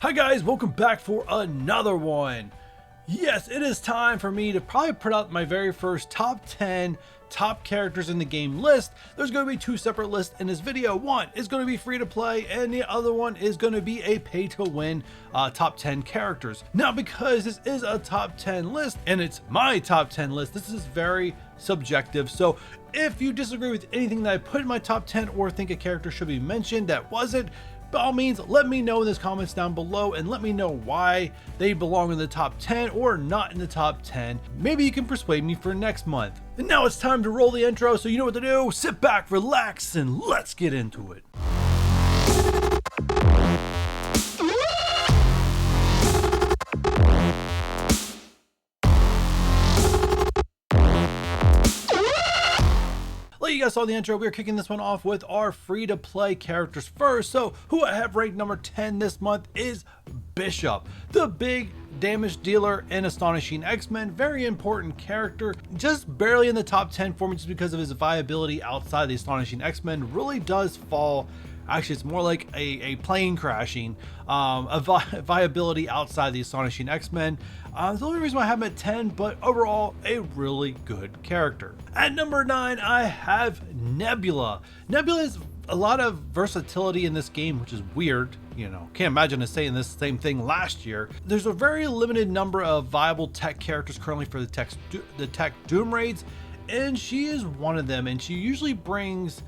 Hi guys, welcome back for another one. Yes, it is time for me to probably put out my very first top 10 top characters in the game list. There's going to be two separate lists in this video. One is going to be free to play and the other one is going to be a pay to win top 10 characters. Now, because this is a top 10 list and it's my top 10 list, this is very subjective. So if you disagree with anything that I put in my top 10 or think a character should be mentioned that wasn't, by all means, let me know in the comments down below and let me know why they belong in the top 10 or not in the top 10. Maybe you can persuade me for next month. And now it's time to roll the intro, so you know what to do. Sit back, relax, and let's get into it. You guys saw the intro. We're kicking this one off with our free to play characters first. So who I have ranked number 10 this month is Bishop, the big damage dealer in Astonishing X-Men. Very important character, just barely in the top 10 for me just because of his viability outside the Astonishing X-Men. Really does fall, actually it's more like a plane crashing, viability outside the Astonishing X-Men. It's the only reason why I have him at 10, but overall a really good character. At number 9 I have Nebula. Nebula is a lot of versatility in this game, which is weird. You know, can't imagine us saying this same thing last year. There's a very limited number of viable tech characters currently for the tech Doom raids, and she is one of them, and she usually brings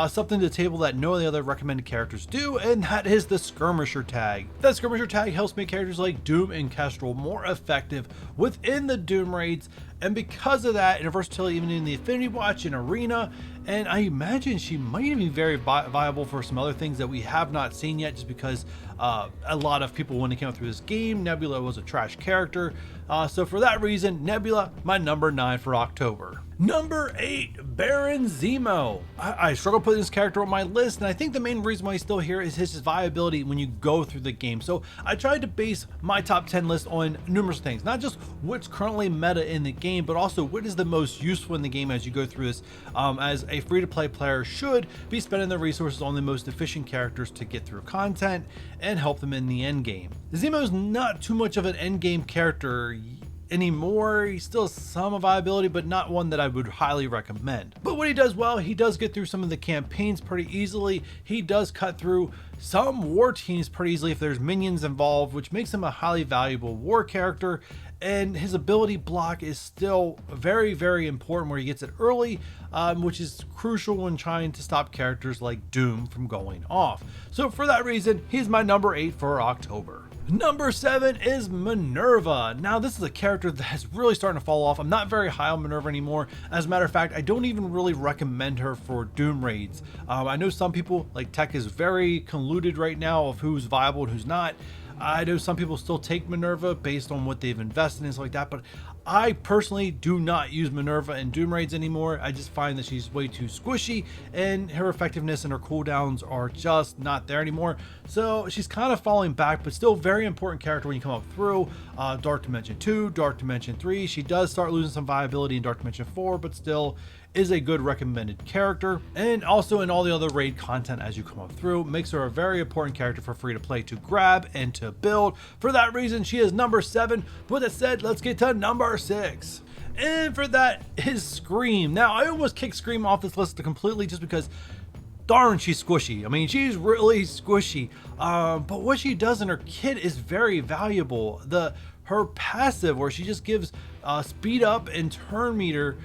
something to the table that no other recommended characters do, and that is the skirmisher tag. That skirmisher tag helps make characters like Doom and Kestrel more effective within the Doom raids, and because of that, and her versatility even in the Infinity Watch and Arena, and I imagine she might even be very viable for some other things that we have not seen yet, just because a lot of people, when they came out through this game, Nebula was a trash character. So for that reason, Nebula, my number 9 for October. Number 8, Baron Zemo. I struggle putting this character on my list, and I think the main reason why he's still here is his viability when you go through the game. So I tried to base my top 10 list on numerous things, not just what's currently meta in the game, but also what is the most useful in the game as you go through this, as a free-to-play player should be spending their resources on the most efficient characters to get through content and help them in the end game. Zemo is not too much of an end game character anymore. He still has some viability, but not one that I would highly recommend. But what he does well, he does get through some of the campaigns pretty easily. He does cut through some war teams pretty easily if there's minions involved, which makes him a highly valuable war character. And his ability block is still very, very important where he gets it early, which is crucial when trying to stop characters like Doom from going off. So for that reason, he's my number 8 for October. Number 7 is Minerva. Now, this is a character that's really starting to fall off. I'm not very high on Minerva anymore. As a matter of fact, I don't even really recommend her for Doom raids. I know some people, like tech is very colluded right now of who's viable and who's not. I know some people still take Minerva based on what they've invested in, stuff like that, but I personally do not use Minerva in Doom raids anymore. I just find that she's way too squishy and her effectiveness and her cooldowns are just not there anymore. So she's kind of falling back, but still very important character when you come up through Dark Dimension 2, Dark Dimension 3. She does start losing some viability in Dark Dimension 4, but still is a good recommended character, and also in all the other raid content as you come up through, makes her a very important character for free to play to grab and to build. For that reason, she is number 7. But with that said, let's get to number 6. And for that is Scream. Now, I almost kicked Scream off this list completely just because darn, she's squishy. I mean, she's really squishy. But what she does in her kit is very valuable. Her passive, where she just gives speed up and turn meter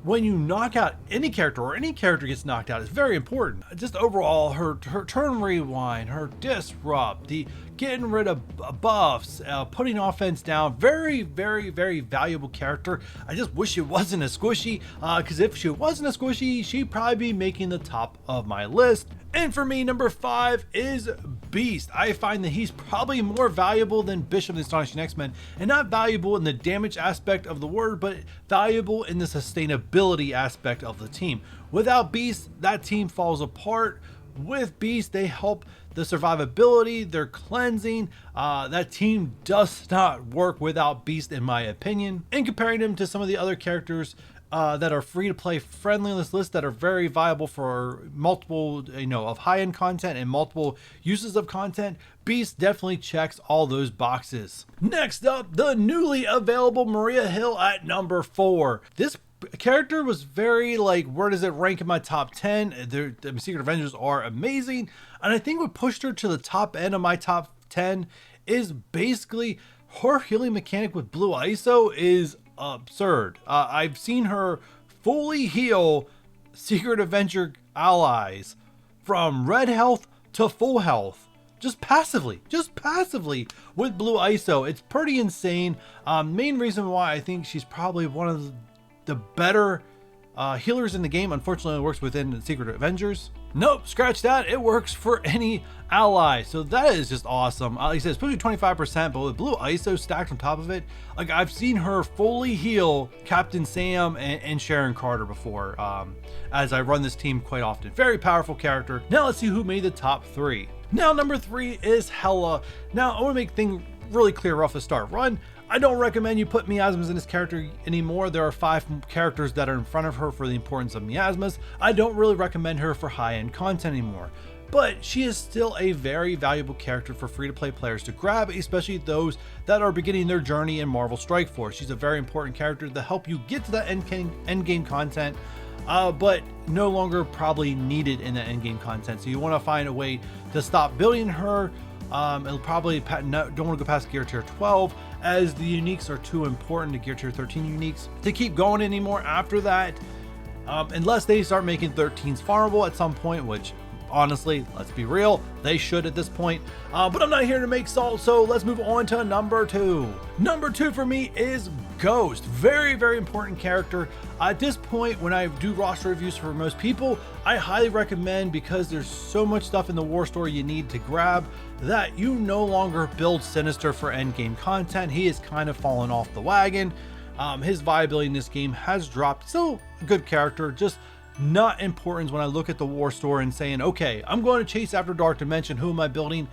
when you knock out any character or any character gets knocked out, is very important. Just overall, her turn rewind, her disrupt, the getting rid of buffs, putting offense down, very, very, very valuable character. I just wish it wasn't a squishy, because if she wasn't a squishy, she'd probably be making the top of my list. And for me, number 5 is Beast. I find that he's probably more valuable than Bishop and the Astonishing X-Men, and not valuable in the damage aspect of the word, but valuable in the sustainability aspect of the team. Without Beast, that team falls apart. With Beast, they help the survivability, their cleansing. That team does not work without Beast, in my opinion. And comparing him to some of the other characters that are free to play friendly on this list that are very viable for multiple, of high-end content and multiple uses of content, Beast definitely checks all those boxes. Next up, the newly available Maria Hill at number 4. This character was very where does it rank in my top 10? The Secret Avengers are amazing, and I think what pushed her to the top end of my top 10 is basically her healing mechanic with Blue ISO is absurd. I've seen her fully heal Secret Avenger allies from red health to full health just passively with Blue ISO. It's pretty insane. Main reason why I think she's probably one of the better healers in the game. Unfortunately, it works within the Secret Avengers. Nope, scratch that. It works for any ally. So that is just awesome. Like I said, it's probably 25%, but with Blue ISO stacked on top of it, I've seen her fully heal Captain Sam and Sharon Carter before, as I run this team quite often. Very powerful character. Now let's see who made the top 3. Now number 3 is Hela. Now I want to make things really clear off the start. I don't recommend you put miasmas in this character anymore. There are 5 characters that are in front of her for the importance of miasmas. I don't really recommend her for high-end content anymore, but she is still a very valuable character for free-to-play players to grab, especially those that are beginning their journey in Marvel Strike Force. She's a very important character to help you get to that end game content, but no longer probably needed in the end game content. So you want to find a way to stop building her. It'll probably don't want to go past gear tier 12, as the uniques are too important to gear tier 13 uniques to keep going anymore after that, unless they start making 13s farmable at some point, which honestly, let's be real, they should at this point. But I'm not here to make salt, so let's move on to number 2. Number 2 for me is Ghost. Very, very important character. At this point, when I do roster reviews for most people, I highly recommend, because there's so much stuff in the war story you need to grab, that you no longer build Sinister for endgame content. He has kind of fallen off the wagon. His viability in this game has dropped. Still a good character, just not important when I look at the war story and saying, okay, I'm going to chase after Dark Dimension. Who am I building?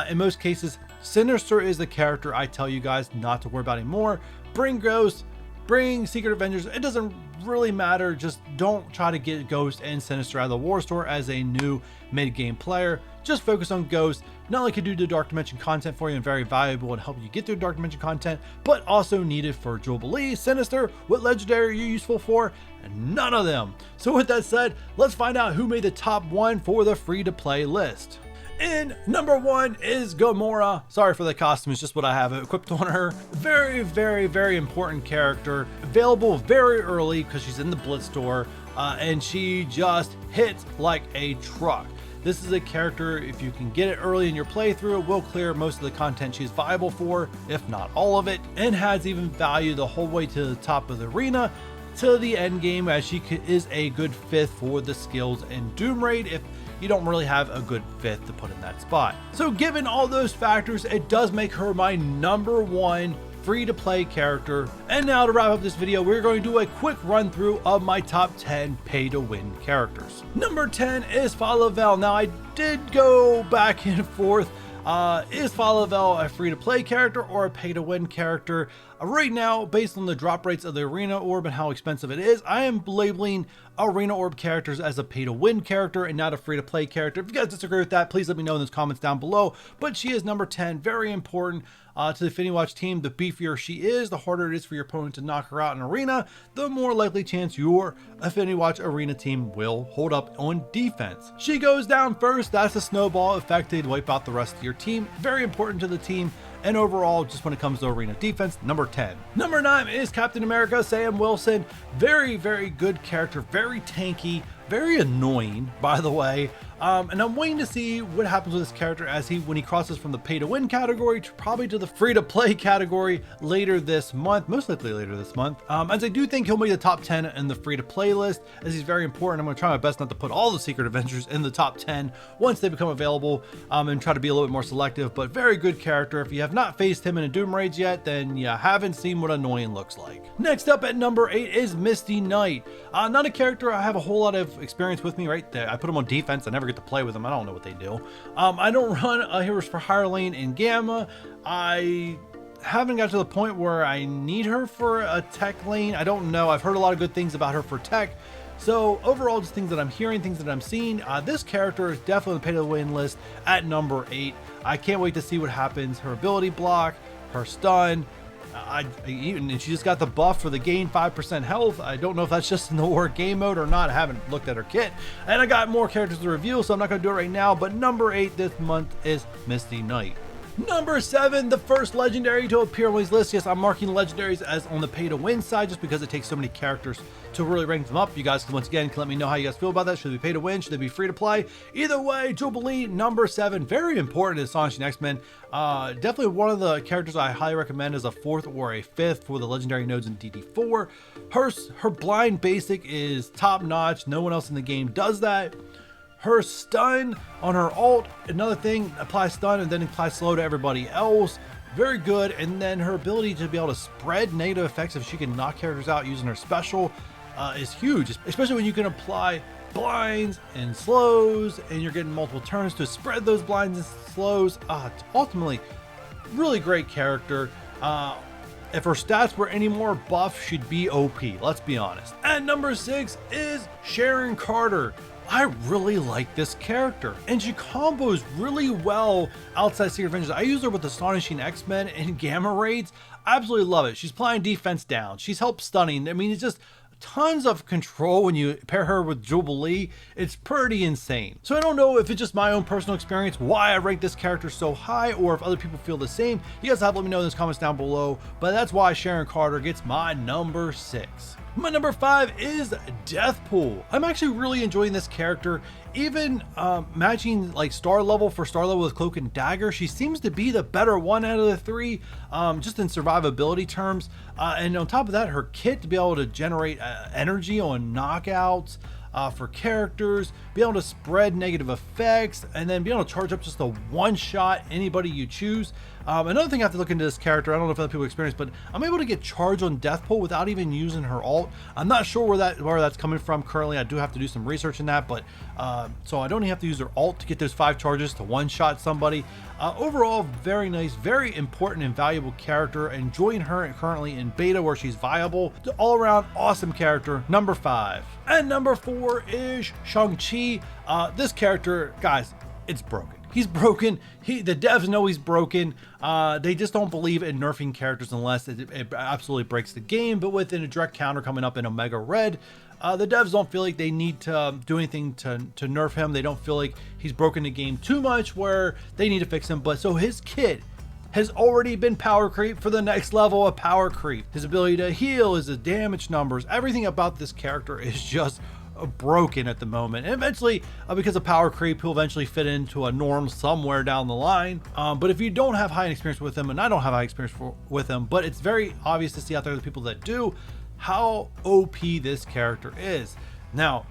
In most cases, Sinister is the character I tell you guys not to worry about anymore. Bring Ghost, bring Secret Avengers. It doesn't really matter. Just don't try to get Ghost and Sinister out of the war store as a new mid-game player. Just focus on Ghost. Not only can do the Dark Dimension content for you and very valuable and help you get through Dark Dimension content, but also needed for Jubilee. Sinister, what legendary are you useful for? And none of them. So with that said, let's find out who made the top 1 for the free-to-play list. In number 1 is Gamora. Sorry for the costume, it's just what I have equipped on her. Very, very, very important character. Available very early because she's in the Blitz store, and she just hits like a truck. This is a character, if you can get it early in your playthrough, it will clear most of the content she's viable for, if not all of it, and has even value the whole way to the top of the arena to the end game, as she is a good 5th for the skills in Doom Raid if you don't really have a good 5th to put in that spot. So given all those factors, it does make her my number 1 free-to-play character. And now to wrap up this video, we're going to do a quick run through of my top 10 pay-to-win characters. Number 10 is Falavel. Now I did go back and forth. Is Falavel a free-to-play character or a pay-to-win character? Right now, based on the drop rates of the Arena Orb and how expensive it is, I am labeling Arena Orb characters as a pay-to-win character and not a free-to-play character. If you guys disagree with that, please let me know in the comments down below. But she is number 10, very important to the Affinity Watch team. The beefier she is, the harder it is for your opponent to knock her out in Arena, the more likely chance your Affinity Watch Arena team will hold up on defense. She goes down first. That's a snowball effect to wipe out the rest of your team. Very important to the team. And overall, just when it comes to arena defense, number 10. Number 9 is Captain America, Sam Wilson. Very, very good character, very tanky, very annoying, by the way. And I'm waiting to see what happens with this character as when he crosses from the pay-to-win category to probably to the free-to-play category later this month, most likely later this month. As I do think he'll make the top 10 in the free-to-play list, as he's very important. I'm going to try my best not to put all the Secret Avengers in the top 10 once they become available, and try to be a little bit more selective, but very good character. If you have not faced him in a Doom Raids yet, then you haven't seen what annoying looks like. Next up at number 8 is Misty Knight. Not a character I have a whole lot of experience with me right there. I put him on defense. I never get to play with them. I don't know what they do. I don't run Heroes for Hire lane in Gamma. I haven't got to the point where I need her for a tech lane. I don't know. I've heard a lot of good things about her for tech. So overall, just things that I'm hearing, things that I'm seeing. This character is definitely on the pay to win list at number 8. I can't wait to see what happens. Her ability block, her stun. And she just got the buff for the gain 5% health. I don't know if that's just in the war game mode or not. I haven't looked at her kit. And I got more characters to review, so I'm not going to do it right now. But number 8 this month is Misty Knight. Number 7, the first legendary to appear on these lists. Yes, I'm marking legendaries as on the pay to win side just because it takes so many characters to really rank them up. You guys can once again let me know how you guys feel about that. Should they be pay to win? Should they be free to play? Either way, Jubilee, number 7, very important in Astonishing X-Men. Definitely one of the characters I highly recommend as a 4th or a 5th for the legendary nodes in DD4. Her blind basic is top notch. No one else in the game does that. Her stun on her ult, another thing, apply stun and then apply slow to everybody else. Very good. And then her ability to be able to spread negative effects if she can knock characters out using her special is huge, especially when you can apply blinds and slows and you're getting multiple turns to spread those blinds and slows. Ultimately, really great character. If her stats were any more buff, she'd be OP, let's be honest. And number 6 is Sharon Carter. I really like this character, and she combos really well outside Secret Avengers. I use her with Astonishing X-Men and Gamma Raids. I absolutely love it. She's playing defense down. She's help stunning. I mean, it's just tons of control when you pair her with Jubilee. It's pretty insane. So I don't know if it's just my own personal experience why I rank this character so high, or if other people feel the same. You guys have to let me know in the comments down below, but that's why Sharon Carter gets my number 6. My number 5 is Deathpool. I'm actually really enjoying this character. Even matching like star level for star level with Cloak and Dagger, she seems to be the better one out of the 3, just in survivability terms. And on top of that, her kit to be able to generate energy on knockouts for characters, be able to spread negative effects, and then be able to charge up just a one-shot anybody you choose. Another thing I have to look into this character, I don't know if other people experience, but I'm able to get charged on Deathpool without even using her ult. I'm not sure where that's coming from currently. I do have to do some research in that, but so I don't even have to use her ult to get those 5 charges to one-shot somebody. Overall, very nice, very important and valuable character. Enjoying her currently in beta where she's viable. All-around awesome character, number 5. And number 4 is Shang-Chi. This character, guys, it's broken. He's broken. The devs know he's broken. They just don't believe in nerfing characters unless it absolutely breaks the game. But with a direct counter coming up in Omega Red, the devs don't feel like they need to do anything to nerf him. They don't feel like he's broken the game too much where they need to fix him. But so his kit has already been power creep for the next level of power creep. His ability to heal, his damage numbers, everything about this character is just broken at the moment. And eventually, because of power creep, he'll eventually fit into a norm somewhere down the line. But if you don't have high experience with him, and I don't have high experience with him, but it's very obvious to see out there the people that do, how OP this character is. Now,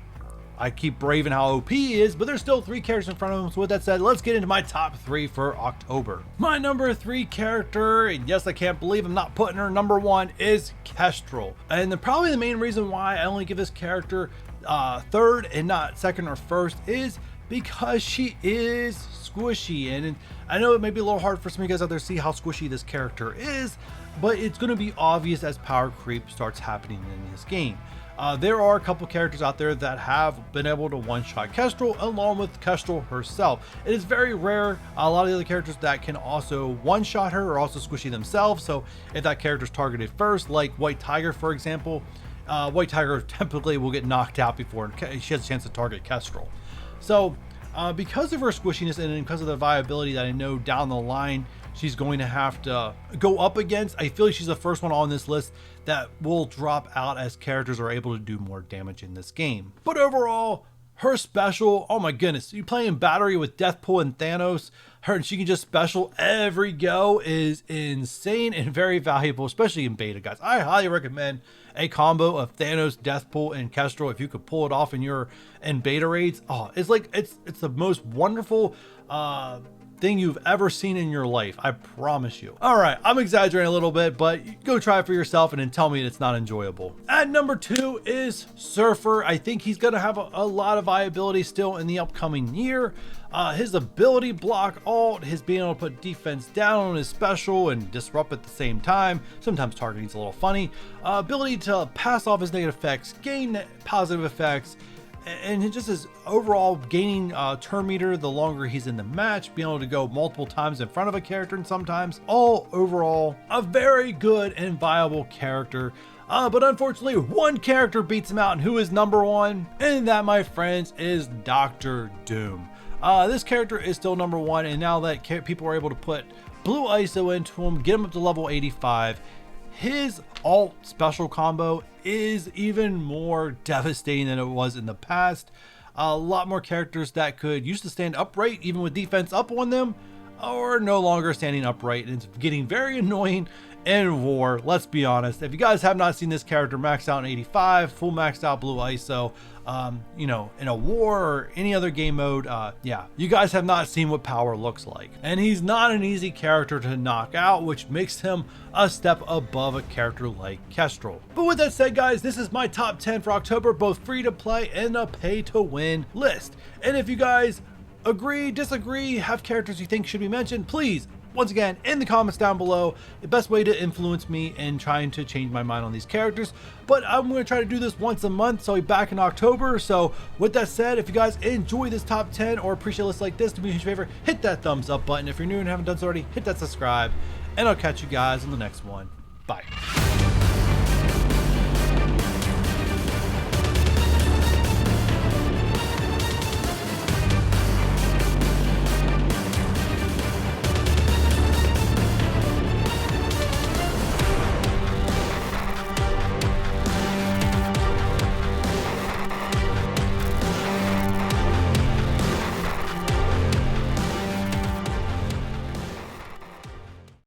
I keep braving how OP he is, but there's still 3 characters in front of him. So with that said, let's get into my top 3 for October. My number 3 character, and yes, I can't believe I'm not putting her number 1, is Kestrel. And probably the main reason why I only give this character 3rd and not 2nd or 1st is because she is squishy. And I know it may be a little hard for some of you guys out there to see how squishy this character is, but it's going to be obvious as power creep starts happening in this game. There are a couple characters out there that have been able to one-shot Kestrel along with Kestrel herself. It is very rare. A lot of the other characters that can also one-shot her are also squishy themselves. So if that character's targeted first, like White Tiger, for example, White Tiger typically will get knocked out before she has a chance to target Kestrel. So because of her squishiness and because of the viability that I know down the line she's going to have to go up against, I feel like she's the first one on this list that will drop out as characters are able to do more damage in this game. But overall, her special, oh my goodness, you playing battery with Deathpool and Thanos, she can just special every go is insane and very valuable, especially in beta, guys. I highly recommend a combo of Thanos, Deathpool, and Kestrel if you could pull it off in beta raids. Oh, it's like it's the most wonderful thing you've ever seen in your life. I promise you. All right, I'm exaggerating a little bit, but go try it for yourself and then tell me it's not enjoyable. At number 2 is Surfer. I think he's gonna have a lot of viability still in the upcoming year. His ability block alt, his being able to put defense down on his special and disrupt at the same time. Sometimes targeting's a little funny. Ability to pass off his negative effects, gain positive effects, and just his overall gaining turn meter the longer he's in the match, being able to go multiple times in front of a character, and sometimes all overall a very good and viable character. But unfortunately, one character beats him out, and who is number 1? And that, my friends, is Dr. Doom. This character is still number 1, and now that people are able to put blue ISO into him, get him up to level 85, his alt special combo is even more devastating than it was in the past. A lot more characters that could used to stand upright even with defense up on them are no longer standing upright, and it's getting very annoying in war. Let's be honest, if you guys have not seen this character maxed out in 85, full maxed out blue ISO, you know, in a war or any other game mode, yeah, you guys have not seen what power looks like. And he's not an easy character to knock out, which makes him a step above a character like Kestrel. But with that said, guys, this is my top 10 for October, both free to play and a pay to win list. And if you guys agree, disagree, have characters you think should be mentioned, please, once again, in the comments down below, the best way to influence me in trying to change my mind on these characters. But I'm going to try to do this once a month, so I'll be back in October. So with that said, if you guys enjoy this top 10 or appreciate lists like this, do me a huge favor, hit that thumbs up button. If you're new and haven't done so already, hit that subscribe, and I'll catch you guys in the next one. Bye.